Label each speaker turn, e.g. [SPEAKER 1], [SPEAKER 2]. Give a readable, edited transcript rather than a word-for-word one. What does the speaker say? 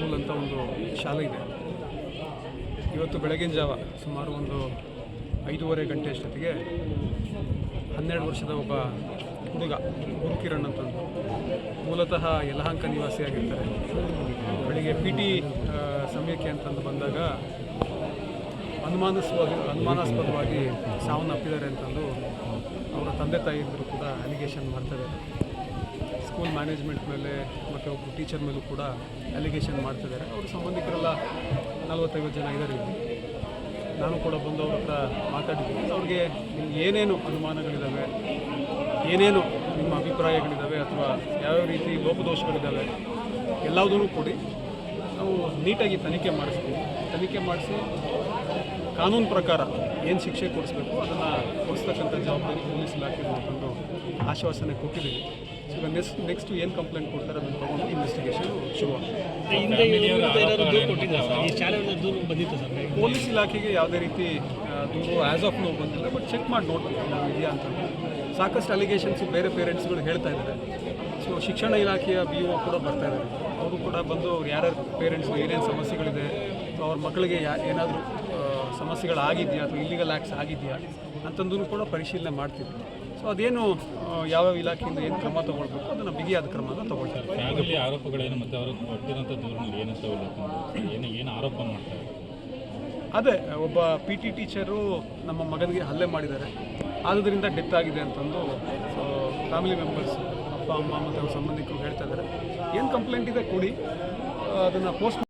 [SPEAKER 1] School ಅಂತ ಒಂದು ಶಾಲೆ ಇದೆ. ಇವತ್ತು ಬೆಳಗಿನ ಜಾವ ಸುಮಾರು ಒಂದು 5:30 ಗಂಟೆ ಅಷ್ಟೊತ್ತಿಗೆ 12 ವರ್ಷದ ಒಬ್ಬ ಹುಡುಗ ಗುರುಕಿರಣ್ ಅಂತಂದು ಮೂಲತಃ ಯಲಹಂಕ ನಿವಾಸಿಯಾಗಿರ್ತಾರೆ. ಬೆಳಿಗ್ಗೆ PT ಸಮಯಕ್ಕೆ ಅಂತಂದು ಬಂದಾಗ ಅನುಮಾನಾಸ್ಪದವಾಗಿ ಸಾವನ್ನಪ್ಪಿದ್ದಾರೆ ಅಂತಂದು ಅವರ ತಂದೆ ತಾಯಿಯಂದರು ಕೂಡ ಅಲಿಗೇಷನ್ ಮಾಡ್ತಾಯಿದ್ದಾರೆ. ಸ್ಕೂಲ್ ಮ್ಯಾನೇಜ್ಮೆಂಟ್ ಮೇಲೆ ಮತ್ತು ಒಬ್ಬರು ಟೀಚರ್ ಮೇಲೂ ಕೂಡ ಅಲಿಗೇಷನ್ ಮಾಡ್ತಿದ್ದಾರೆ. ಅವ್ರ ಸಂಬಂಧಿಕರೆಲ್ಲ 40-50 ಜನ ಇದ್ದಾರೆ. ನಾನು ಕೂಡ ಬಂದು ಅವ್ರ ಹತ್ರ ಮಾತಾಡಿದ್ದೀನಿ. ಅವ್ರಿಗೆ ಏನೇನು ಅನುಮಾನಗಳಿದ್ದಾವೆ, ಏನೇನು ನಿಮ್ಮ ಅಭಿಪ್ರಾಯಗಳಿದ್ದಾವೆ ಅಥವಾ ಯಾವ್ಯಾವ ರೀತಿ ಲೋಪದೋಷಗಳಿದ್ದಾವೆ ಎಲ್ಲದನ್ನೂ ಕೂಡಿ ನಾವು ನೀಟಾಗಿ ತನಿಖೆ ಮಾಡಿಸಿ ಕಾನೂನು ಪ್ರಕಾರ ಏನು ಶಿಕ್ಷೆ ಕೊಡಿಸ್ಬೇಕು ಅದನ್ನು ಕೊಡಿಸ್ತಕ್ಕಂಥ ಜವಾಬ್ದಾರಿ ಪೊಲೀಸ್ ಇಲಾಖೆ ಅಂತಂದು ಆಶ್ವಾಸನೆ ಕೊಟ್ಟಿದ್ದೀವಿ. ಸೊ ನೆಕ್ಸ್ಟ್ ಏನು ಕಂಪ್ಲೇಂಟ್ ಕೊಡ್ತಾರೆ ಅದನ್ನು ತಗೊಂಡು ಇನ್ವೆಸ್ಟಿಗೇಷನ್ ಪೊಲೀಸ್ ಇಲಾಖೆಗೆ ಯಾವುದೇ ರೀತಿ ದೂರು ಆ್ಯಸ್ ಆಫ್ ನೋ ಬಂದಿಲ್ಲ. ಬಟ್ ಚೆಕ್ ಮಾಡಿ ನೋಡ್ಬೇಕು ಇದೆಯಾ ಅಂತಂದು. ಸಾಕಷ್ಟು ಅಲಿಗೇಷನ್ಸು ಬೇರೆ ಪೇರೆಂಟ್ಸ್ಗಳು ಹೇಳ್ತಾ ಇದ್ದಾರೆ. ಸೊ ಶಿಕ್ಷಣ ಇಲಾಖೆಯ BO ಕೂಡ ಬರ್ತಾ ಇದ್ದಾರೆ. ಅವರು ಕೂಡ ಬಂದು ಯಾರ್ಯಾರು ಪೇರೆಂಟ್ಸು ಏನೇನು ಸಮಸ್ಯೆಗಳಿದೆ ಅಥವಾ ಅವ್ರ ಮಕ್ಕಳಿಗೆ ಏನಾದರೂ ಸಮಸ್ಯೆಗಳಾಗಿದೆಯಾ ಅಥವಾ ಇಲ್ಲಿಗಲ್ ಆ್ಯಕ್ಟ್ಸ್ ಆಗಿದೆಯಾ ಅಂತಂದೂ ಕೂಡ ಪರಿಶೀಲನೆ ಮಾಡ್ತಿದ್ವಿ. ಸೊ ಅದೇನು ಯಾವ್ಯಾವ ಇಲಾಖೆಯಿಂದ ಏನು ಕ್ರಮ ತೊಗೊಳ್ಬೇಕು ಅದನ್ನು ಬಿಗಿಯಾದ ಕ್ರಮನ ತೊಗೊಳ್ತಾರೆ.
[SPEAKER 2] ಫ್ಯಾಮಿಲಿ ಆರೋಪಗಳೇನು ಮತ್ತು ಅವರು ಕೊಟ್ಟಿರೋಂಥ ದೂರಿನಲ್ಲಿ ಏನು ಆರೋಪ ಮಾಡ್ತಾರೆ?
[SPEAKER 1] ಅದೇ ಒಬ್ಬ PT ಟೀಚರು ನಮ್ಮ ಮಗನಿಗೆ ಹಲ್ಲೆ ಮಾಡಿದ್ದಾರೆ, ಆದ್ದರಿಂದ ಡೆತ್ ಆಗಿದೆ ಅಂತಂದು ಫ್ಯಾಮಿಲಿ ಮೆಂಬರ್ಸ್ ಅಪ್ಪ ಅಮ್ಮ ಮತ್ತು ಅವ್ರ ಸಂಬಂಧಿಕರು ಹೇಳ್ತಾ ಇದ್ದಾರೆ. ಏನು ಕಂಪ್ಲೇಂಟ್ ಇದೆ ಕೊಡಿ, ಅದನ್ನು ಪೋಸ್ಟ್